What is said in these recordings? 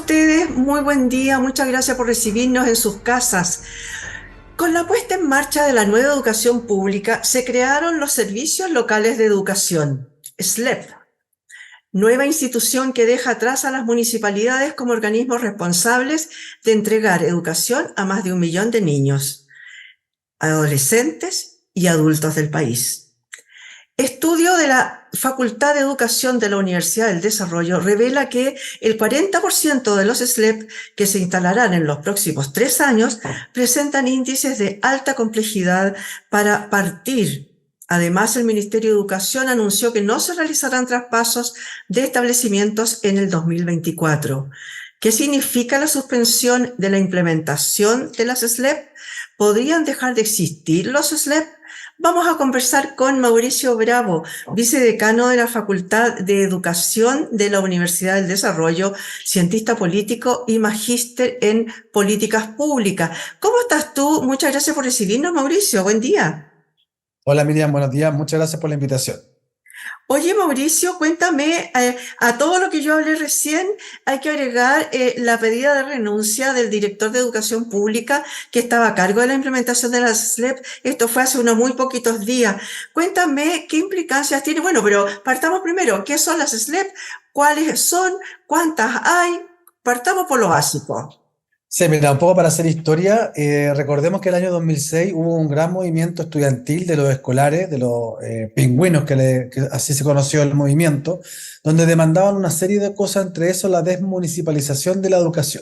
ustedes? Muy buen día, muchas gracias por recibirnos en sus casas. Con la puesta en marcha de la nueva educación pública, se crearon los Servicios Locales de Educación, SLEP, nueva institución que deja atrás a las municipalidades como organismos responsables de entregar educación a más de 1 millón de niños, adolescentes y adultos del país. Estudio de la Facultad de Educación de la Universidad del Desarrollo revela que el 40% de los SLEP que se instalarán en los próximos 3 años presentan índices de alta complejidad para partir. Además, el Ministerio de Educación anunció que no se realizarán traspasos de establecimientos en el 2024. ¿Qué significa la suspensión de la implementación de las SLEP? ¿Podrían dejar de existir los SLEP? Vamos a conversar con Mauricio Bravo, vicedecano de la Facultad de Educación de la Universidad del Desarrollo, cientista político y magíster en políticas públicas. ¿Cómo estás tú? Muchas gracias por recibirnos, Mauricio. Buen día. Hola Miriam, buenos días. Muchas gracias por la invitación. Oye, Mauricio, cuéntame, a todo lo que yo hablé recién, hay que agregar la pedida de renuncia del director de Educación Pública que estaba a cargo de la implementación de las SLEP. Esto fue hace unos muy poquitos días. Cuéntame qué implicancias tiene. Bueno, pero partamos primero. ¿Qué son las SLEP? ¿Cuáles son? ¿Cuántas hay? Partamos por lo básico. Sí, mira, un poco para hacer historia, recordemos que el año 2006 hubo un gran movimiento estudiantil de los escolares, de los pingüinos, que así se conoció el movimiento, donde demandaban una serie de cosas, entre eso la desmunicipalización de la educación.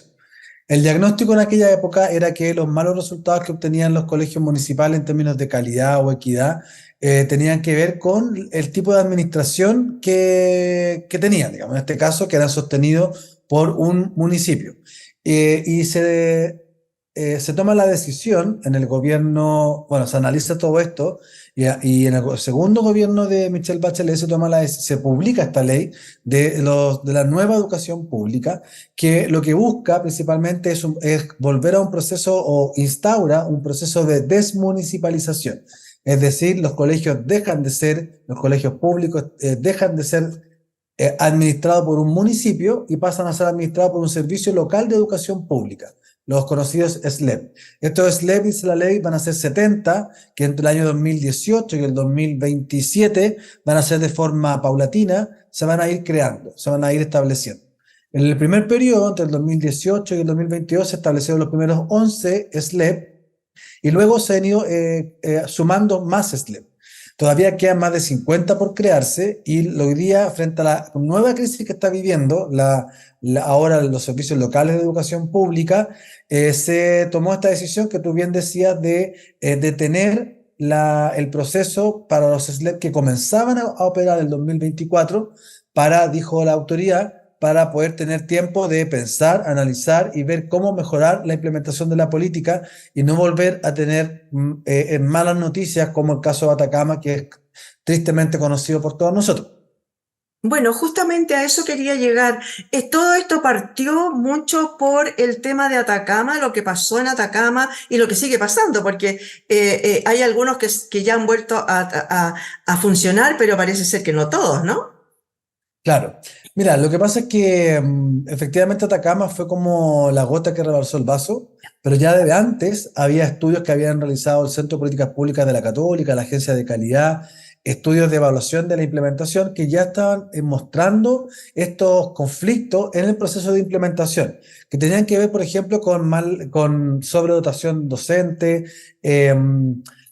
El diagnóstico en aquella época era que los malos resultados que obtenían los colegios municipales en términos de calidad o equidad tenían que ver con el tipo de administración que tenían, digamos, en este caso, que eran sostenidos por un municipio. Y se toma la decisión en el gobierno, bueno, se analiza todo esto y en el segundo gobierno de Michelle Bachelet se publica esta ley de la nueva educación pública, que lo que busca principalmente es volver a un proceso o instaura un proceso de desmunicipalización. Es decir, los colegios públicos dejan de ser administrados por un municipio y pasan a ser administrados por un servicio local de educación pública, los conocidos SLEP. Estos SLEP, dice la ley, van a ser 70, que entre el año 2018 y el 2027 van a ser de forma paulatina, se van a ir creando, se van a ir estableciendo. En el primer periodo, entre el 2018 y el 2022, se establecieron los primeros 11 SLEP y luego se han ido sumando más SLEP. Todavía quedan más de 50 por crearse y hoy día, frente a la nueva crisis que está viviendo ahora los servicios locales de educación pública, se tomó esta decisión que tú bien decías de detener el proceso para los SLEP que comenzaban a operar el 2024 dijo la autoridad, para poder tener tiempo de pensar, analizar y ver cómo mejorar la implementación de la política y no volver a tener malas noticias como el caso de Atacama, que es tristemente conocido por todos nosotros. Bueno, justamente a eso quería llegar. Todo esto partió mucho por el tema de Atacama, lo que pasó en Atacama y lo que sigue pasando, porque hay algunos que ya han vuelto a funcionar, pero parece ser que no todos, ¿no? Claro. Mira, lo que pasa es que efectivamente Atacama fue como la gota que rebalsó el vaso, pero ya desde antes había estudios que habían realizado el Centro de Políticas Públicas de la Católica, la Agencia de Calidad, estudios de evaluación de la implementación que ya estaban mostrando estos conflictos en el proceso de implementación, que tenían que ver, por ejemplo, con sobredotación docente,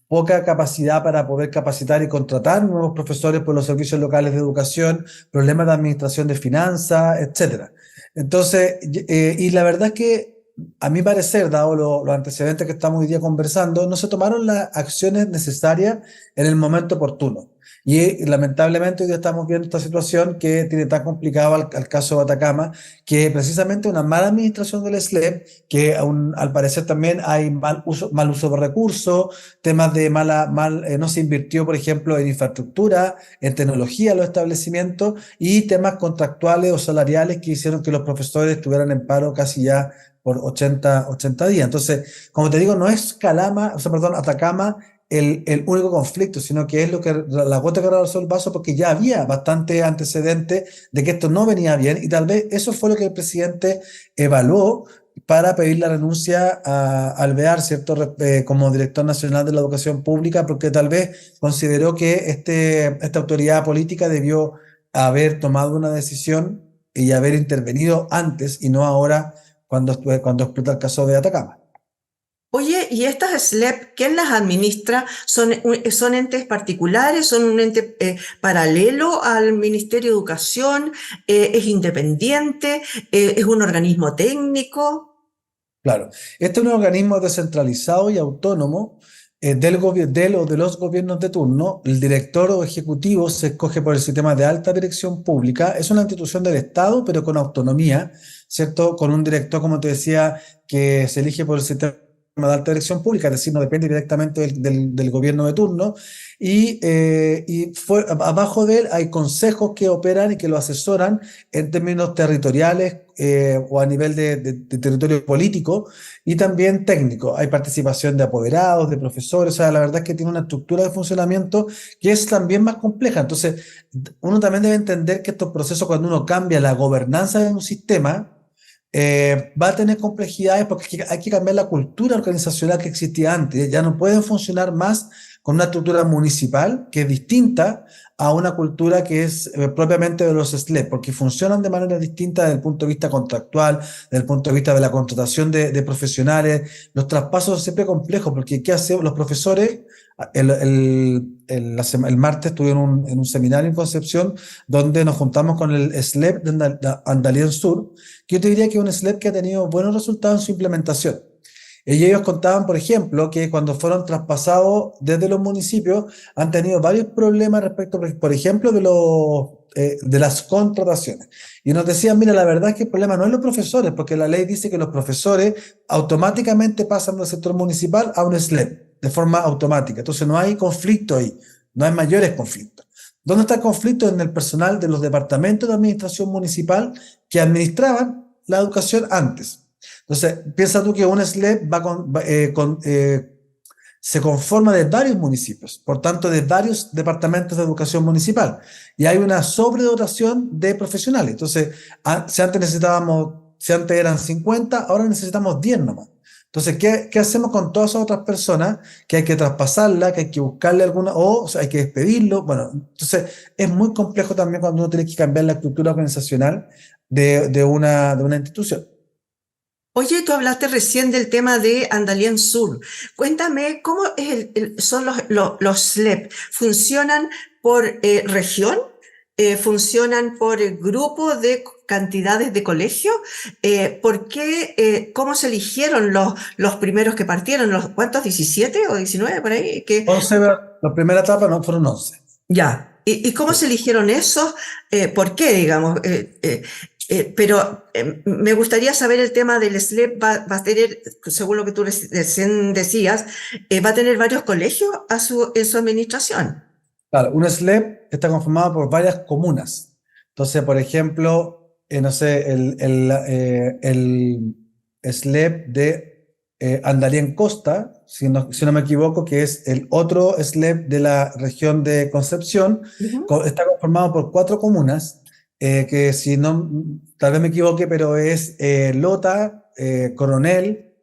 poca capacidad para poder capacitar y contratar nuevos profesores por los servicios locales de educación, problemas de administración de finanzas, etcétera. Entonces, y la verdad es que, a mi parecer, dado los antecedentes que estamos hoy día conversando, no se tomaron las acciones necesarias en el momento oportuno. Y lamentablemente hoy día estamos viendo esta situación que tiene tan complicado al caso de Atacama, que precisamente una mala administración del SLEP, que al parecer también hay mal uso de recursos, temas de no se invirtió, por ejemplo, en infraestructura, en tecnología en los establecimientos y temas contractuales o salariales que hicieron que los profesores estuvieran en paro casi ya por 80 días. Entonces, como te digo, no es Atacama el único conflicto, sino que es lo que la gota que rebasó el vaso, porque ya había bastante antecedente de que esto no venía bien, y tal vez eso fue lo que el presidente evaluó para pedir la renuncia a Alvear, ¿cierto? Como director nacional de la educación pública, porque tal vez consideró que esta autoridad política debió haber tomado una decisión y haber intervenido antes y no ahora cuando explota el caso de Atacama. Oye, ¿y estas SLEP, quién las administra? ¿Son entes particulares? ¿Son un ente paralelo al Ministerio de Educación? ¿Es independiente? ¿Es un organismo técnico? Claro, este es un organismo descentralizado y autónomo de los gobiernos de turno. El director o ejecutivo se escoge por el sistema de alta dirección pública. Es una institución del Estado, pero con autonomía, ¿cierto? Con un director, como te decía, que se elige por el sistema de alta dirección pública, es decir, no depende directamente del gobierno de turno. Abajo de él hay consejos que operan y que lo asesoran en términos territoriales o a nivel de territorio político y también técnico. Hay participación de apoderados, de profesores, o sea, la verdad es que tiene una estructura de funcionamiento que es también más compleja. Entonces, uno también debe entender que estos procesos, cuando uno cambia la gobernanza de un sistema, va a tener complejidades porque hay que cambiar la cultura organizacional que existía antes. Ya no pueden funcionar más con una estructura municipal que es distinta a una cultura que es propiamente de los SLEP, porque funcionan de manera distinta desde el punto de vista contractual, desde el punto de vista de la contratación de profesionales. Los traspasos son siempre complejos, porque ¿qué hacemos los profesores? El martes estuve en un seminario en Concepción donde nos juntamos con el SLEP de Andalien Sur, que yo te diría que es un SLEP que ha tenido buenos resultados en su implementación. Y ellos contaban, por ejemplo, que cuando fueron traspasados desde los municipios han tenido varios problemas respecto, por ejemplo, de las contrataciones. Y nos decían, mira, la verdad es que el problema no es los profesores, porque la ley dice que los profesores automáticamente pasan del sector municipal a un SLEP de forma automática. Entonces no hay conflicto ahí, no hay mayores conflictos. ¿Dónde está el conflicto? En el personal de los departamentos de administración municipal que administraban la educación antes. Entonces, piensa tú que un SLEP se conforma de varios municipios, por tanto, de varios departamentos de educación municipal, y hay una sobredotación de profesionales. Entonces, si antes eran 50, ahora necesitamos 10 nomás. Entonces, ¿qué hacemos con todas esas otras personas que hay que traspasarla, que hay que buscarle alguna, o sea, hay que despedirlo? Bueno, entonces es muy complejo también cuando uno tiene que cambiar la estructura organizacional de una institución. Oye, tú hablaste recién del tema de Andalien Sur. Cuéntame, ¿cómo es son los SLEP? ¿Funcionan por región? ¿Funcionan por grupo de cantidades de colegios? ¿Por qué? ¿Cómo se eligieron los primeros que partieron? ¿Cuántos? ¿17 o 19 por ahí? 11, la primera etapa no fueron 11. Ya. ¿Y cómo se eligieron esos? ¿Por qué, digamos? Pero me gustaría saber el tema del SLEP. Va a tener, según lo que tú recién decías, va a tener varios colegios en su administración. Claro, un SLEP está conformado por varias comunas. Entonces, por ejemplo, no sé, el SLEP de Andalien Costa, si no me equivoco, que es el otro SLEP de la región de Concepción, Ujú. está conformado por 4 comunas, que si no, tal vez me equivoque, pero es Lota, Coronel,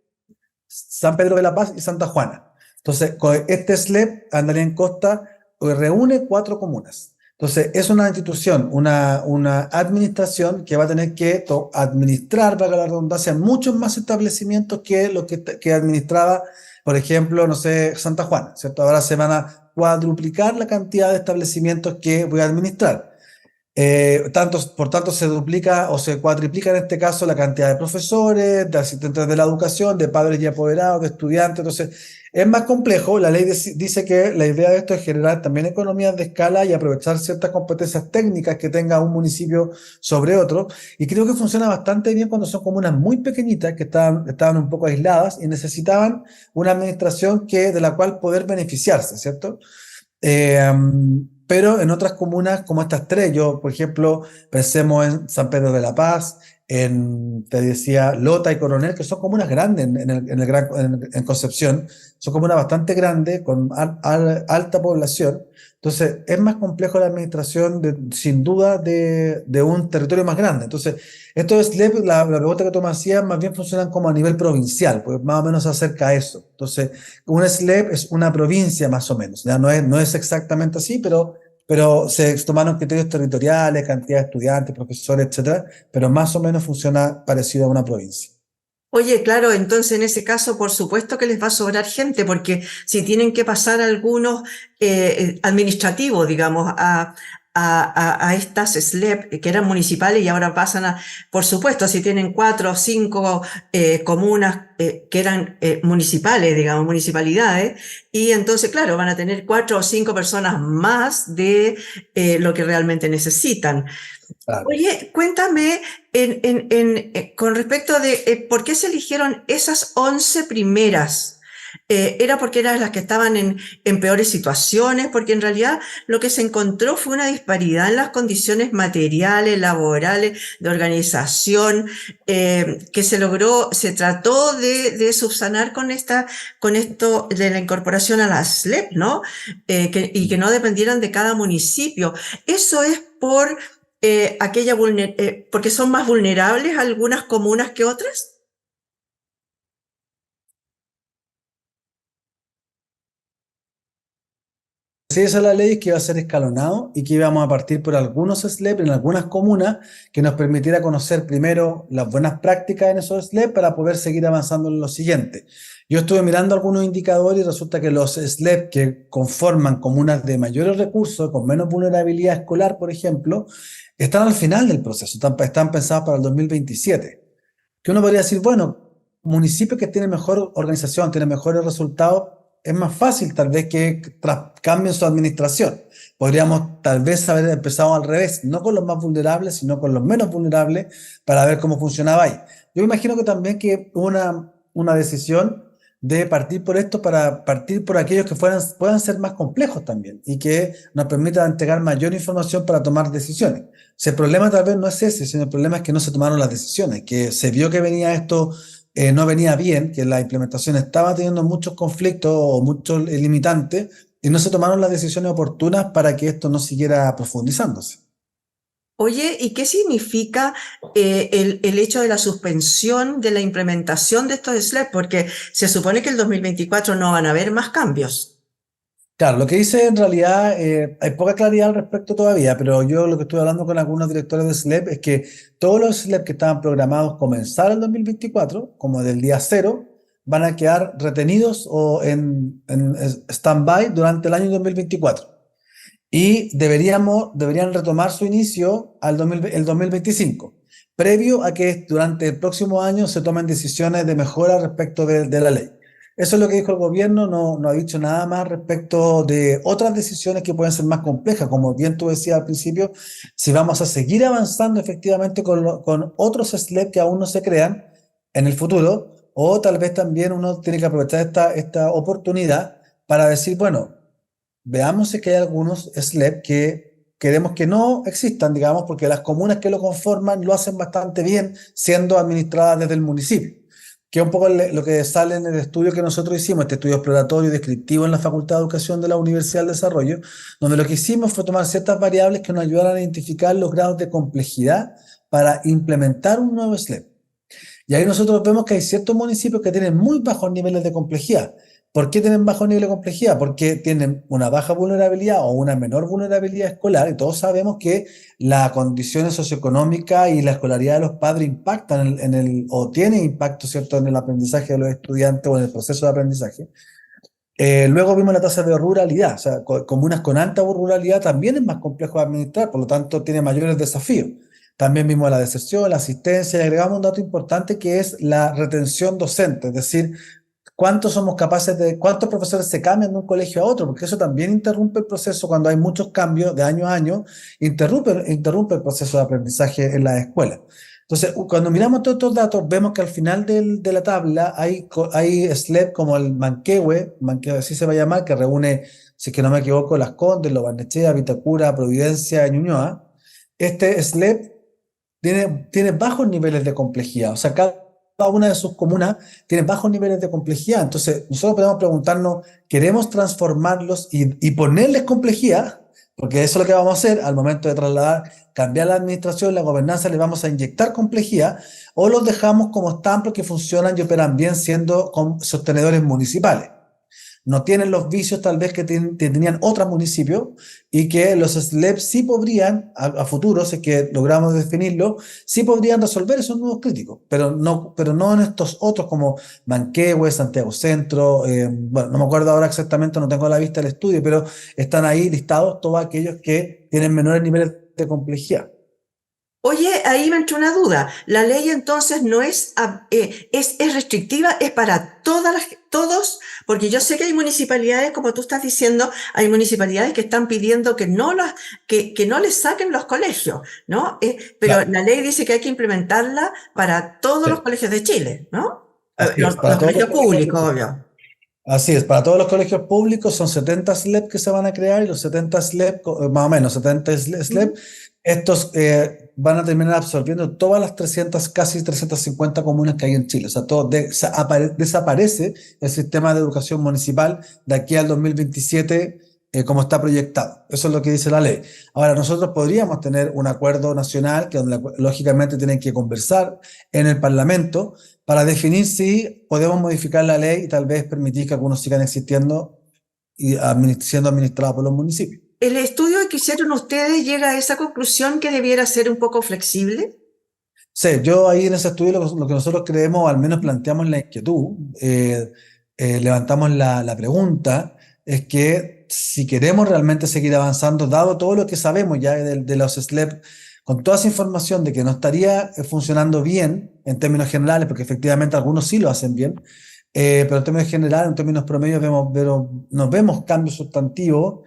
San Pedro de la Paz y Santa Juana. Entonces, este SLEP, Andalien Costa, reúne 4 comunas. Entonces, es una institución, una administración que va a tener que administrar, valga la redundancia, muchos más establecimientos que lo que administraba, por ejemplo, no sé, Santa Juana, ¿cierto? Ahora se van a cuadruplicar la cantidad de establecimientos que voy a administrar. Por tanto, se duplica o se cuadriplica en este caso la cantidad de profesores, de asistentes de la educación, de padres y apoderados, de estudiantes. Entonces, es más complejo. La ley dice que la idea de esto es generar también economías de escala y aprovechar ciertas competencias técnicas que tenga un municipio sobre otro. Y creo que funciona bastante bien cuando son comunas muy pequeñitas que estaban un poco aisladas y necesitaban una administración de la cual poder beneficiarse, ¿cierto? Pero en otras comunas como estas 3, yo, por ejemplo, pensemos en San Pedro de la Paz, te decía, Lota y Coronel, que son comunas grandes en Concepción, son comunas bastante grandes, con alta población. Entonces, es más complejo la administración, sin duda, de un territorio más grande. Entonces, estos SLEP, la pregunta que tú me hacías, más bien funcionan como a nivel provincial, pues más o menos se acerca a eso. Entonces, un SLEP es una provincia más o menos, ya no es exactamente así, pero se tomaron criterios territoriales, cantidad de estudiantes, profesores, etcétera, pero más o menos funciona parecido a una provincia. Oye, claro, entonces en ese caso, por supuesto que les va a sobrar gente, porque si tienen que pasar algunos administrativos, digamos, a estas SLEP que eran municipales y ahora pasan a, por supuesto, si tienen 4 o 5 comunas que eran municipales, digamos, municipalidades, y entonces, claro, van a tener 4 o 5 personas más de lo que realmente necesitan. Claro. Oye, cuéntame con respecto de por qué se eligieron esas 11 primeras. ¿Era porque eran las que estaban en peores situaciones? Porque en realidad lo que se encontró fue una disparidad en las condiciones materiales, laborales, de organización, que se trató de subsanar con esto de la incorporación a la SLEP, ¿no? Y que no dependieran de cada municipio. Eso es por porque son más vulnerables algunas comunas que otras. Sí, esa es la ley, que iba a ser escalonado y que íbamos a partir por algunos SLEP en algunas comunas que nos permitiera conocer primero las buenas prácticas en esos SLEP para poder seguir avanzando en lo siguiente. Yo estuve mirando algunos indicadores y resulta que los SLEP que conforman comunas de mayores recursos, con menos vulnerabilidad escolar, por ejemplo, están al final del proceso, están pensados para el 2027. Que uno podría decir, bueno, municipios que tienen mejor organización, tienen mejores resultados, es más fácil tal vez que cambien su administración. Podríamos tal vez haber empezado al revés, no con los más vulnerables, sino con los menos vulnerables, para ver cómo funcionaba ahí. Yo me imagino que también que una decisión de partir por esto para partir por aquellos que puedan ser más complejos también y que nos permitan entregar mayor información para tomar decisiones. Si el problema tal vez no es ese, sino el problema es que no se tomaron las decisiones, que se vio que venía esto, no venía bien, que la implementación estaba teniendo muchos conflictos o muchos limitantes y no se tomaron las decisiones oportunas para que esto no siguiera profundizándose. Oye, ¿y qué significa el hecho de la suspensión de la implementación de estos SLEP? Porque se supone que el 2024 no van a haber más cambios. Claro, lo que dice en realidad, hay poca claridad al respecto todavía, pero yo lo que estuve hablando con algunos directores de SLEP es que todos los SLEP que estaban programados comenzar el 2024, como del día cero, van a quedar retenidos o en stand-by durante el año 2024. Y deberían retomar su inicio el 2025, previo a que durante el próximo año se tomen decisiones de mejora respecto de la ley. Eso es lo que dijo el gobierno, no ha dicho nada más respecto de otras decisiones que pueden ser más complejas, como bien tú decías al principio, si vamos a seguir avanzando efectivamente con otros SLEP que aún no se crean en el futuro, o tal vez también uno tiene que aprovechar esta oportunidad para decir, bueno, veamos si que hay algunos SLEP que queremos que no existan, digamos, porque las comunas que lo conforman lo hacen bastante bien siendo administradas desde el municipio, que es un poco lo que sale en el estudio que nosotros hicimos, este estudio exploratorio y descriptivo en la Facultad de Educación de la Universidad del Desarrollo, donde lo que hicimos fue tomar ciertas variables que nos ayudaran a identificar los grados de complejidad para implementar un nuevo SLEP. Y ahí nosotros vemos que hay ciertos municipios que tienen muy bajos niveles de complejidad. ¿Por qué tienen bajo nivel de complejidad? Porque tienen una baja vulnerabilidad o una menor vulnerabilidad escolar, y todos sabemos que la condición socioeconómica y la escolaridad de los padres impactan o tienen impacto, ¿cierto?, en el aprendizaje de los estudiantes o en el proceso de aprendizaje. Luego vimos la tasa de ruralidad, o sea, comunas con alta ruralidad también es más complejo de administrar, por lo tanto tiene mayores desafíos. También vimos la deserción, la asistencia, y agregamos un dato importante que es la retención docente, es decir, cuántos profesores se cambian de un colegio a otro, porque eso también interrumpe el proceso cuando hay muchos cambios de año a año, interrumpe el proceso de aprendizaje en la escuela. Entonces, cuando miramos todos estos datos, vemos que al final de la tabla hay SLEP como el Manquehue, así se va a llamar, que reúne, si es que no me equivoco, Las Condes, Lo Barnechea, Vitacura, Providencia y Ñuñoa. Este SLEP tiene bajos niveles de complejidad. O sea, cada una de sus comunas tiene bajos niveles de complejidad. Entonces, nosotros podemos preguntarnos, ¿queremos transformarlos y ponerles complejidad? Porque eso es lo que vamos a hacer al momento de trasladar, cambiar la administración, la gobernanza, le vamos a inyectar complejidad, o los dejamos como están porque funcionan y operan bien siendo sostenedores municipales. No tienen los vicios tal vez que tenían otros municipios, y que los SLEP sí podrían, a futuro, si es que logramos definirlo, sí podrían resolver esos nudos críticos, pero no en estos otros como Manquehue, Santiago Centro, bueno, no me acuerdo ahora exactamente, no tengo a la vista el estudio, pero están ahí listados todos aquellos que tienen menores niveles de complejidad. Oye, ahí me entró una duda. La ley entonces no es, es restrictiva, es para todos, porque yo sé que hay municipalidades, como tú estás diciendo, hay municipalidades que están pidiendo que no les saquen los colegios, ¿no? Pero Claro, la ley dice que hay que implementarla para todos los sí, colegios de Chile, ¿no? así es, para Los todos los colegios públicos, colegios. obvio. Así es, para todos los colegios públicos son 70 SLEP que se van a crear, y los 70 SLEP, más o menos 70 SLEP, estos van a terminar absorbiendo todas las 300, casi 350 comunas que hay en Chile. O sea, desaparece el sistema de educación municipal de aquí al 2027, como está proyectado. Eso es lo que dice la ley. Ahora, nosotros podríamos tener un acuerdo nacional que lógicamente tienen que conversar en el Parlamento para definir si podemos modificar la ley y tal vez permitir que algunos sigan existiendo y siendo administrados por los municipios. ¿El estudio que hicieron ustedes llega a esa conclusión que debiera ser un poco flexible? Sí, yo ahí en ese estudio lo que nosotros creemos, al menos planteamos la inquietud, levantamos la pregunta, es que si queremos realmente seguir avanzando, dado todo lo que sabemos ya de los SLEP, con toda esa información de que no estaría funcionando bien en términos generales, porque efectivamente algunos sí lo hacen bien, pero en términos generales, en términos promedios, nos vemos cambios sustantivos,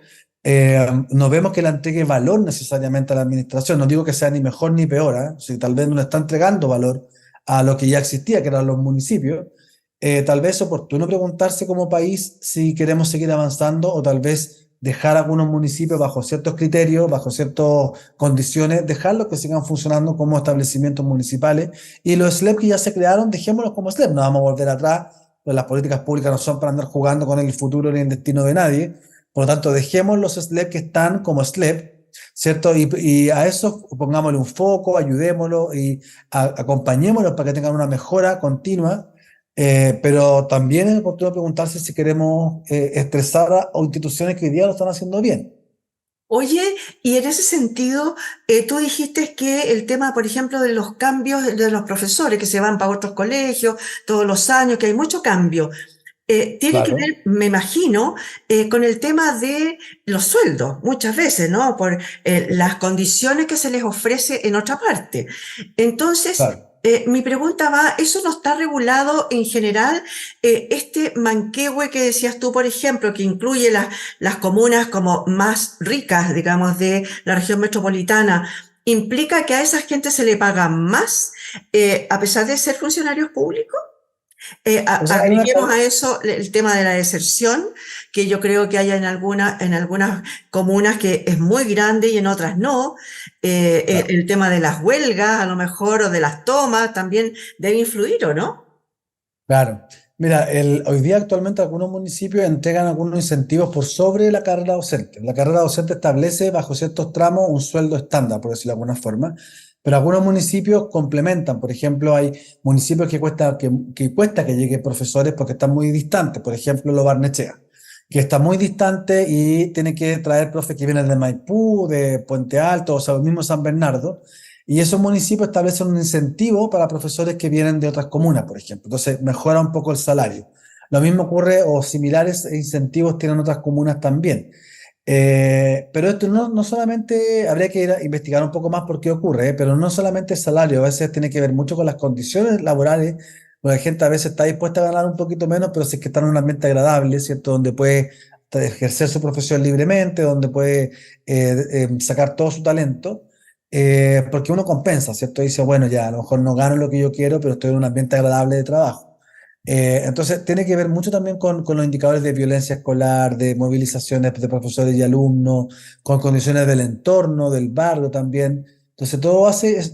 no vemos que le entregue valor necesariamente a la administración. No digo que sea ni mejor ni peor, ¿eh? Si tal vez no le está entregando valor a lo que ya existía, que eran los municipios. Tal vez es oportuno preguntarse como país si queremos seguir avanzando, o tal vez dejar algunos municipios bajo ciertos criterios, bajo ciertas condiciones, dejarlos que sigan funcionando como establecimientos municipales, y los SLEP que ya se crearon, dejémoslos como SLEP. No vamos a volver atrás, pues las políticas públicas no son para andar jugando con el futuro ni el destino de nadie. Por lo tanto, dejemos los SLEP que están como SLEP, ¿cierto? Y a eso pongámosle un foco, ayudémoslo y acompañémoslos para que tengan una mejora continua. Pero también es oportuno preguntarse si queremos estresar a instituciones que hoy día lo están haciendo bien. Oye, y en ese sentido, tú dijiste que el tema, por ejemplo, de los cambios de los profesores que se van para otros colegios todos los años, que hay mucho cambio, tiene que Claro, ver, me imagino, con el tema de los sueldos, muchas veces, ¿no? Por las condiciones que se les ofrece en otra parte. Entonces, claro. mi pregunta va, ¿eso no está regulado en general? Este manquehue que decías tú, por ejemplo, que incluye las comunas como más ricas, digamos, de la región metropolitana, ¿implica que a esa gente se le paga más, a pesar de ser funcionarios públicos? O sea, Agreguemos a eso el tema de la deserción, que yo creo que hay en algunas comunas que es muy grande y en otras no. claro. El tema de las huelgas, a lo mejor, o de las tomas, también debe influir, ¿o no? Claro. Mira, hoy día actualmente algunos municipios entregan algunos incentivos por sobre la carrera docente. La carrera docente establece bajo ciertos tramos un sueldo estándar, por decirlo de alguna forma, pero algunos municipios complementan. Por ejemplo, hay municipios que cuesta que lleguen profesores porque están muy distantes. Por ejemplo, Lo Barnechea, que está muy distante y tiene que traer profes que vienen de Maipú, de Puente Alto, o sea, el mismo San Bernardo. Y esos municipios establecen un incentivo para profesores que vienen de otras comunas, por ejemplo. Entonces, mejora un poco el salario. Lo mismo ocurre, o similares incentivos tienen otras comunas también. Pero esto no solamente, habría que ir a investigar un poco más por qué ocurre, pero no solamente el salario, a veces tiene que ver mucho con las condiciones laborales, porque la gente a veces está dispuesta a ganar un poquito menos, pero si es que está en un ambiente agradable, ¿cierto? Donde puede ejercer su profesión libremente, donde puede sacar todo su talento, porque uno compensa, ¿cierto? Dice, bueno, ya a lo mejor no gano lo que yo quiero, pero estoy en un ambiente agradable de trabajo. Entonces, tiene que ver mucho también con los indicadores de violencia escolar, de movilizaciones de profesores y alumnos, con condiciones del entorno, del barrio también. Entonces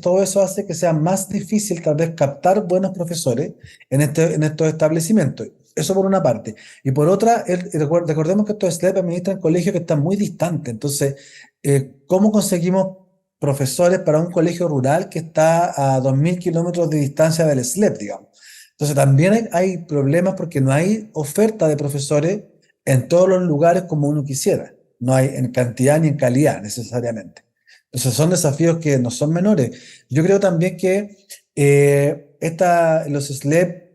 todo eso hace que sea más difícil tal vez captar buenos profesores en estos establecimientos. Eso por una parte. Y por otra, recordemos que estos SLEP administran colegios que están muy distantes. Entonces, ¿cómo conseguimos profesores para un colegio rural que está a 2.000 kilómetros de distancia del SLEP, digamos? Entonces, también hay problemas porque no hay oferta de profesores en todos los lugares como uno quisiera. No hay en cantidad ni en calidad necesariamente. Entonces son desafíos que no son menores. Yo creo también que los SLEP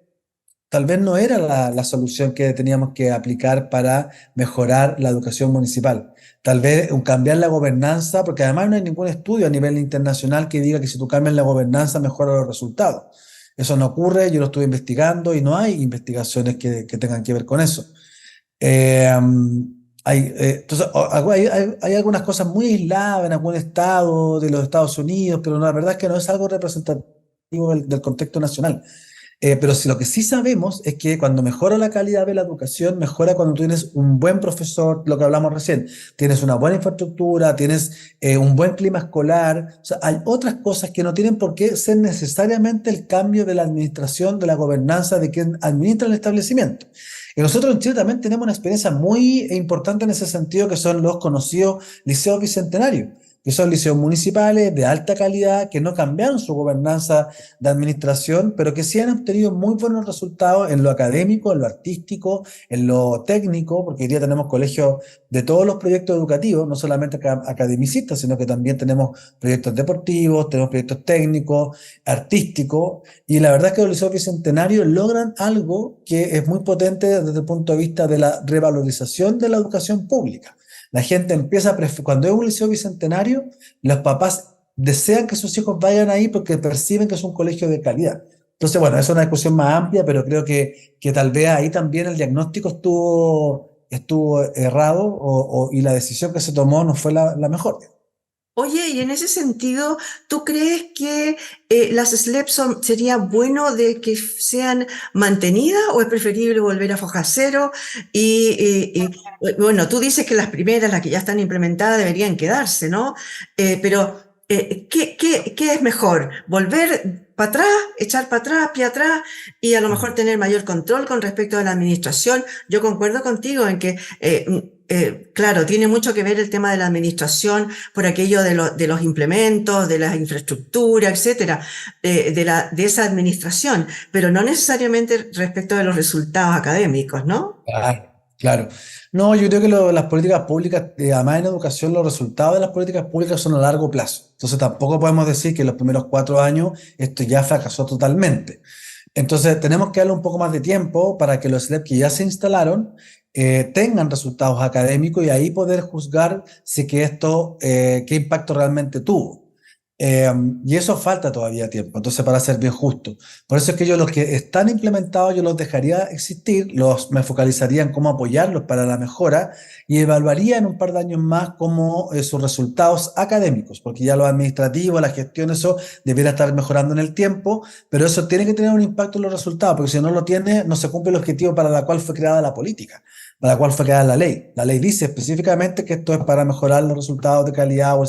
tal vez no era la solución que teníamos que aplicar para mejorar la educación municipal. Tal vez cambiar la gobernanza, porque además no hay ningún estudio a nivel internacional que diga que si tú cambias la gobernanza mejora los resultados. Eso no ocurre, yo lo estuve investigando y no hay investigaciones que tengan que ver con eso. Eh, entonces, hay algunas cosas muy aisladas en algún estado de los Estados Unidos, pero la verdad es que no es algo representativo del contexto nacional. Pero lo que sí sabemos es que cuando mejora la calidad de la educación, mejora cuando tienes un buen profesor, lo que hablamos recién, tienes una buena infraestructura, tienes un buen clima escolar. O sea, hay otras cosas que no tienen por qué ser necesariamente el cambio de la administración, de la gobernanza, de quien administra el establecimiento. Y nosotros en Chile también tenemos una experiencia muy importante en ese sentido, que son los conocidos liceos bicentenarios, que son liceos municipales de alta calidad, que no cambiaron su gobernanza de administración, pero que sí han obtenido muy buenos resultados en lo académico, en lo artístico, en lo técnico, porque hoy día tenemos colegios de todos los proyectos educativos, no solamente academicistas, sino que también tenemos proyectos deportivos, tenemos proyectos técnicos, artísticos, y la verdad es que los liceos bicentenarios logran algo que es muy potente desde el punto de vista de la revalorización de la educación pública. La gente cuando es un liceo bicentenario, los papás desean que sus hijos vayan ahí porque perciben que es un colegio de calidad. Entonces, bueno, es una discusión más amplia, pero creo que tal vez ahí también el diagnóstico estuvo errado y la decisión que se tomó no fue la mejor. Oye, y en ese sentido, ¿tú crees que las SLEP sería bueno de que sean mantenidas o es preferible volver a foja cero? Bueno, tú dices que las primeras, las que ya están implementadas, deberían quedarse, ¿no? Pero, ¿qué es mejor? ¿Volver para atrás, echar para atrás, pie atrás y a lo mejor tener mayor control con respecto a la administración? Yo concuerdo contigo en que claro, tiene mucho que ver el tema de la administración por aquello de los implementos, de la infraestructura, etcétera, de esa administración, pero no necesariamente respecto de los resultados académicos, ¿no? Claro, claro. No, yo creo que las políticas públicas, además en educación, los resultados de las políticas públicas son a largo plazo. Entonces tampoco podemos decir que en los primeros 4 años esto ya fracasó totalmente. Entonces tenemos que darle un poco más de tiempo para que los SLEP que ya se instalaron tengan resultados académicos y ahí poder juzgar si que esto, qué impacto realmente tuvo. Y eso falta todavía tiempo, entonces para ser bien justo. Por eso es que yo los que están implementados yo los dejaría existir, me focalizaría en cómo apoyarlos para la mejora y evaluaría en un par de años más cómo sus resultados académicos, porque ya lo administrativo, la gestión, eso debiera estar mejorando en el tiempo, pero eso tiene que tener un impacto en los resultados, porque si no lo tiene, no se cumple el objetivo para el cual fue creada la política, para la cual fue creada la ley. La ley dice específicamente que esto es para mejorar los resultados de calidad o un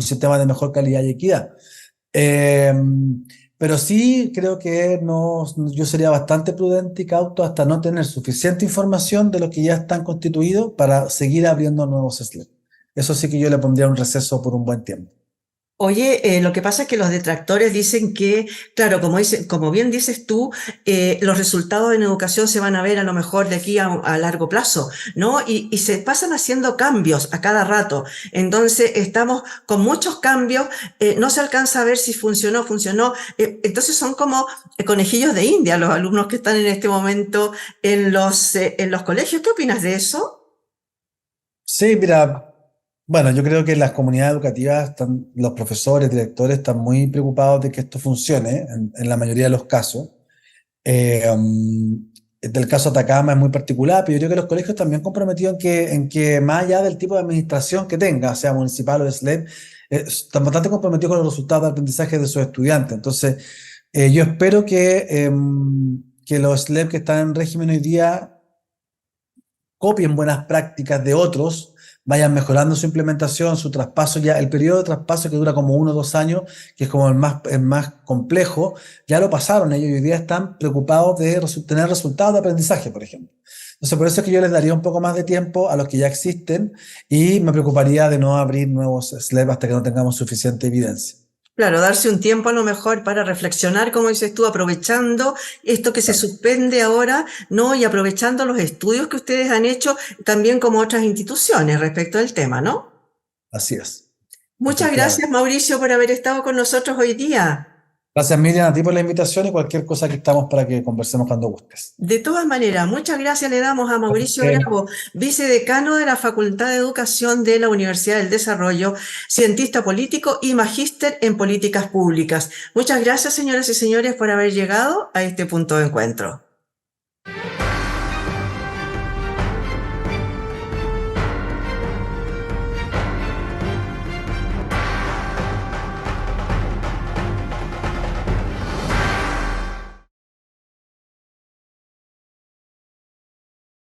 sistema de mejor calidad y equidad. Eh, pero sí creo que no, yo sería bastante prudente y cauto hasta no tener suficiente información de los que ya están constituidos para seguir abriendo nuevos SLEP. Eso sí que yo le pondría un receso por un buen tiempo. Oye, lo que pasa es que los detractores dicen que, claro, como bien dices tú, los resultados en educación se van a ver a lo mejor de aquí a largo plazo, ¿no? Y se pasan haciendo cambios a cada rato. Entonces, estamos con muchos cambios, no se alcanza a ver si funcionó. Entonces, son como conejillos de India los alumnos que están en este momento en los colegios. ¿Qué opinas de eso? Sí, mira, bueno, yo creo que las comunidades educativas, los profesores, directores, están muy preocupados de que esto funcione en la mayoría de los casos. Del caso Atacama es muy particular, pero yo creo que los colegios también comprometidos en que más allá del tipo de administración que tenga, sea municipal o de SLEP, están bastante comprometidos con los resultados de aprendizaje de sus estudiantes. Entonces, yo espero que los SLEP que están en régimen hoy día copien buenas prácticas de otros vayan mejorando su implementación, su traspaso ya, el periodo de traspaso que dura como 1 o 2 años, que es como el más complejo, ya lo pasaron ellos y hoy día están preocupados de tener resultados de aprendizaje, por ejemplo. Entonces, por eso es que yo les daría un poco más de tiempo a los que ya existen y me preocuparía de no abrir nuevos SLEP hasta que no tengamos suficiente evidencia. Claro, darse un tiempo a lo mejor para reflexionar, como dices tú, aprovechando esto que se Claro. suspende ahora, ¿no? Y aprovechando los estudios que ustedes han hecho, también como otras instituciones respecto al tema, ¿no? Así es, Muchas efectivamente. gracias, Mauricio, por haber estado con nosotros hoy día. Gracias, Miriam, a ti por la invitación y cualquier cosa que estamos para que conversemos cuando gustes. De todas maneras, muchas gracias le damos a Mauricio Eh, Bravo, vicedecano de la Facultad de Educación de la Universidad del Desarrollo, cientista político y magíster en políticas públicas. Muchas gracias, señoras y señores, por haber llegado a este punto de encuentro.